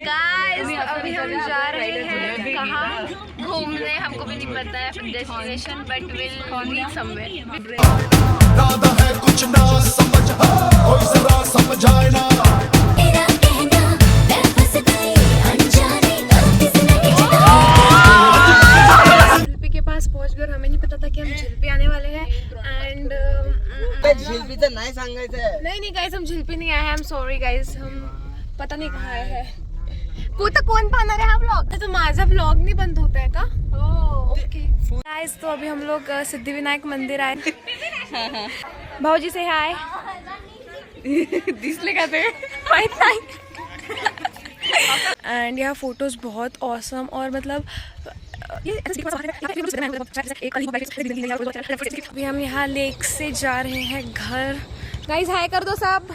Guys अभी हम जा रहे हैं कहाँ घूमने, हमको भी नहीं पता है destination, but will meet somewhere. दादा है कुछ ना समझ, कोई जरा समझाए ना। झिल्पी के पास पहुंच गए, हमें नहीं पता था कि हम झिल्पी आने वाले हैं। एंड झिल्पीचं नाही सांगायचं। नहीं गाइस, हम झिल्पी नहीं आए हैं। आई एम सॉरी गाइस, हम पता नहीं कहाँ आए हैं। कोण पाहणार आहे हा व्लॉग? तो माझा व्लॉग नहीं बंद होता है का? ओके गाइस, तो अभी हम लोग सिद्धिविनायक मंदिर आए। भाऊजी से हाय। दिसले का ते माहित नहीं। एंड यहाँ फोटोज बहुत ऑसम और मतलब अभी हम यहाँ लेक से जा रहे हैं घर। गाइस हाय कर दो सब।